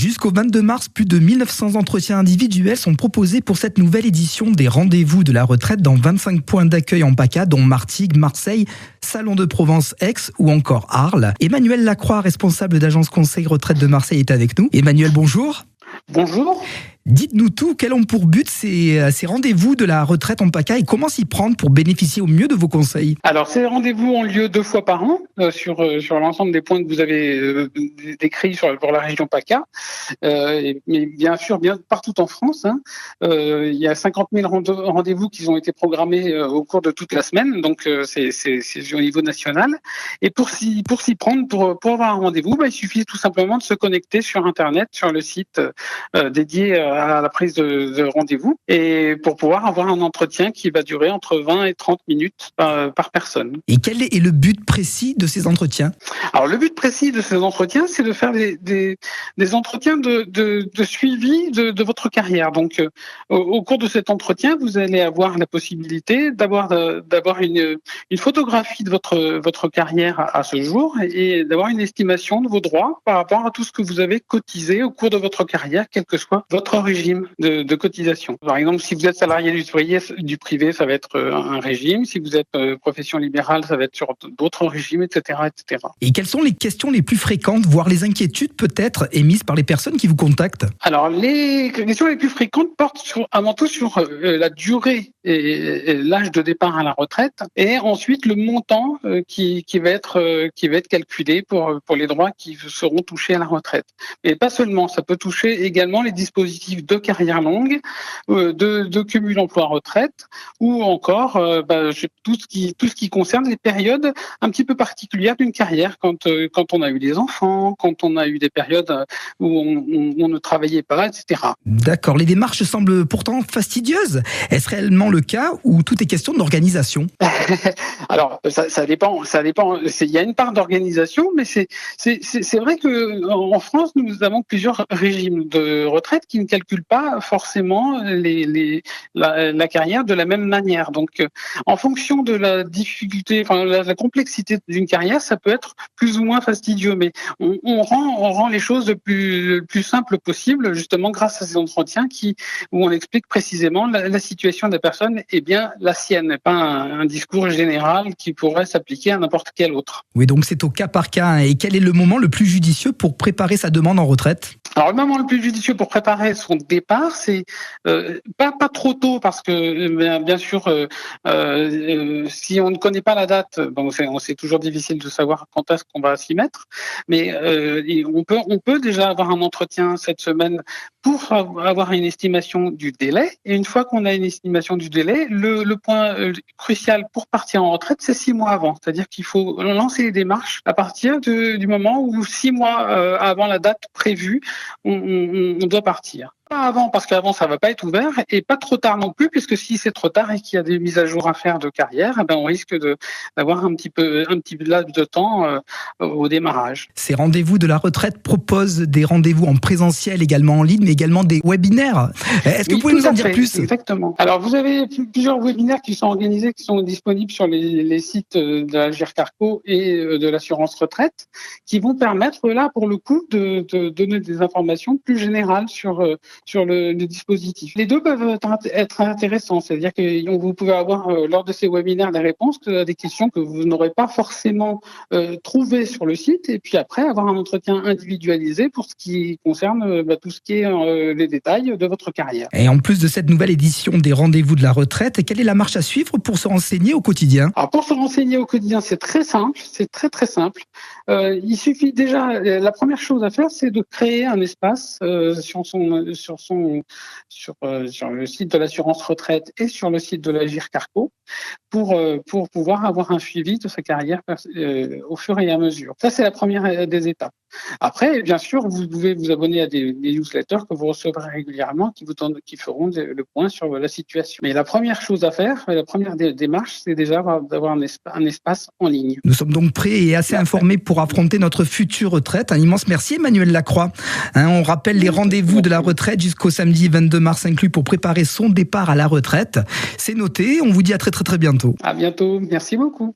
Jusqu'au 22 mars, plus de 1900 entretiens individuels sont proposés pour cette nouvelle édition des rendez-vous de la retraite dans 25 points d'accueil en PACA, dont Martigues, Marseille, Salon de Provence, Aix ou encore Arles. Emmanuel Lacroix, responsable d'agence Conseil Retraite de Marseille, est avec nous. Emmanuel, bonjour. Bonjour. Dites-nous tout, quels ont pour but ces rendez-vous de la retraite en PACA et comment s'y prendre pour bénéficier au mieux de vos conseils? Alors, ces rendez-vous ont lieu 2 fois par an sur l'ensemble des points que vous avez décrits pour la région PACA, mais bien sûr, bien partout en France. Il y a 50 000 rendez-vous qui ont été programmés au cours de toute la semaine, donc c'est au niveau national. Et pour s'y prendre, pour avoir un rendez-vous, il suffit tout simplement de se connecter sur Internet, sur le site dédié à la prise de rendez-vous et pour pouvoir avoir un entretien qui va durer entre 20 et 30 minutes par personne. Et quel est le but précis de ces entretiens? Alors le but précis de ces entretiens, c'est de faire des entretiens de suivi de votre carrière. Donc au cours de cet entretien, vous allez avoir la possibilité d'avoir une photographie de votre carrière à ce jour et d'avoir une estimation de vos droits par rapport à tout ce que vous avez cotisé au cours de votre carrière, quel que soit votre régime de cotisation. Par exemple, si vous êtes salarié du privé, ça va être un régime. Si vous êtes profession libérale, ça va être sur d'autres régimes, etc., etc. Et quelles sont les questions les plus fréquentes, voire les inquiétudes peut-être émises par les personnes qui vous contactent? Alors, les questions les plus fréquentes portent avant tout sur la durée et l'âge de départ à la retraite, et ensuite le montant qui va être calculé pour les droits qui seront touchés à la retraite. Mais pas seulement, ça peut toucher également les dispositifs de carrière longue, de cumul emploi-retraite, ou encore tout ce qui concerne les périodes un petit peu particulières d'une carrière, quand on a eu des enfants, quand on a eu des périodes où on ne travaillait pas, etc. D'accord, les démarches semblent pourtant fastidieuses. Est-ce réellement le cas ou tout est question d'organisation? Alors, ça dépend. Il y a une part d'organisation, mais c'est vrai que en France, nous avons plusieurs régimes de retraite qui ne calculent pas forcément la carrière de la même manière. Donc, en fonction de la difficulté, la complexité d'une carrière, ça peut être plus ou moins fastidieux, mais on rend les choses le plus simple possible, justement grâce à ces entretiens où on explique précisément la situation de la personne est bien la sienne, et pas un discours général qui pourrait s'appliquer à n'importe quel autre. Oui, donc c'est au cas par cas. Et quel est le moment le plus judicieux pour préparer sa demande en retraite? Alors le moment le plus judicieux pour préparer son départ, c'est pas trop tôt, parce que bien sûr si on ne connaît pas la date, c'est toujours difficile de savoir quand est-ce qu'on va s'y mettre, mais on peut déjà avoir un entretien cette semaine pour avoir une estimation du délai, et une fois qu'on a une estimation du délai, le point crucial pour partir en retraite, c'est 6 mois avant, c'est-à-dire qu'il faut lancer les démarches à partir du moment où 6 mois avant la date prévue, on doit partir. Pas avant, parce qu'avant ça va pas être ouvert, et pas trop tard non plus, puisque si c'est trop tard et qu'il y a des mises à jour à faire de carrière, on risque d'avoir un petit laps de temps au démarrage. Ces rendez-vous de la retraite proposent des rendez-vous en présentiel, également en ligne, mais également des webinaires. Est-ce que vous pouvez nous en dire plus? Exactement. Alors vous avez plusieurs webinaires qui sont organisés, qui sont disponibles sur les sites de la GIRCARCO et de l'assurance retraite, qui vont permettre là pour le coup de donner des informations plus générales sur le dispositif. Les deux peuvent être intéressants, c'est-à-dire que vous pouvez avoir lors de ces webinaires des réponses à des questions que vous n'aurez pas forcément trouvées sur le site, et puis après avoir un entretien individualisé pour ce qui concerne tout ce qui est les détails de votre carrière. Et en plus de cette nouvelle édition des rendez-vous de la retraite, quelle est la marche à suivre pour se renseigner au quotidien? Alors pour se renseigner au quotidien, c'est très simple, c'est très simple. Il suffit déjà, la première chose à faire, c'est de créer un espace sur le site de l'assurance retraite et sur le site de la GIRCARCO pour pouvoir avoir un suivi de sa carrière au fur et à mesure. Ça, c'est la première des étapes. Après, bien sûr, vous pouvez vous abonner à des newsletters que vous recevrez régulièrement qui feront le point sur la situation. Mais la première chose à faire, la première démarche, c'est déjà d'avoir un espace en ligne. Nous sommes donc prêts et assez informés pour affronter notre future retraite. Un immense merci, Emmanuel Lacroix. On rappelle les rendez-vous de la retraite jusqu'au samedi 22 mars inclus pour préparer son départ à la retraite. C'est noté. On vous dit à très bientôt. À bientôt. Merci beaucoup.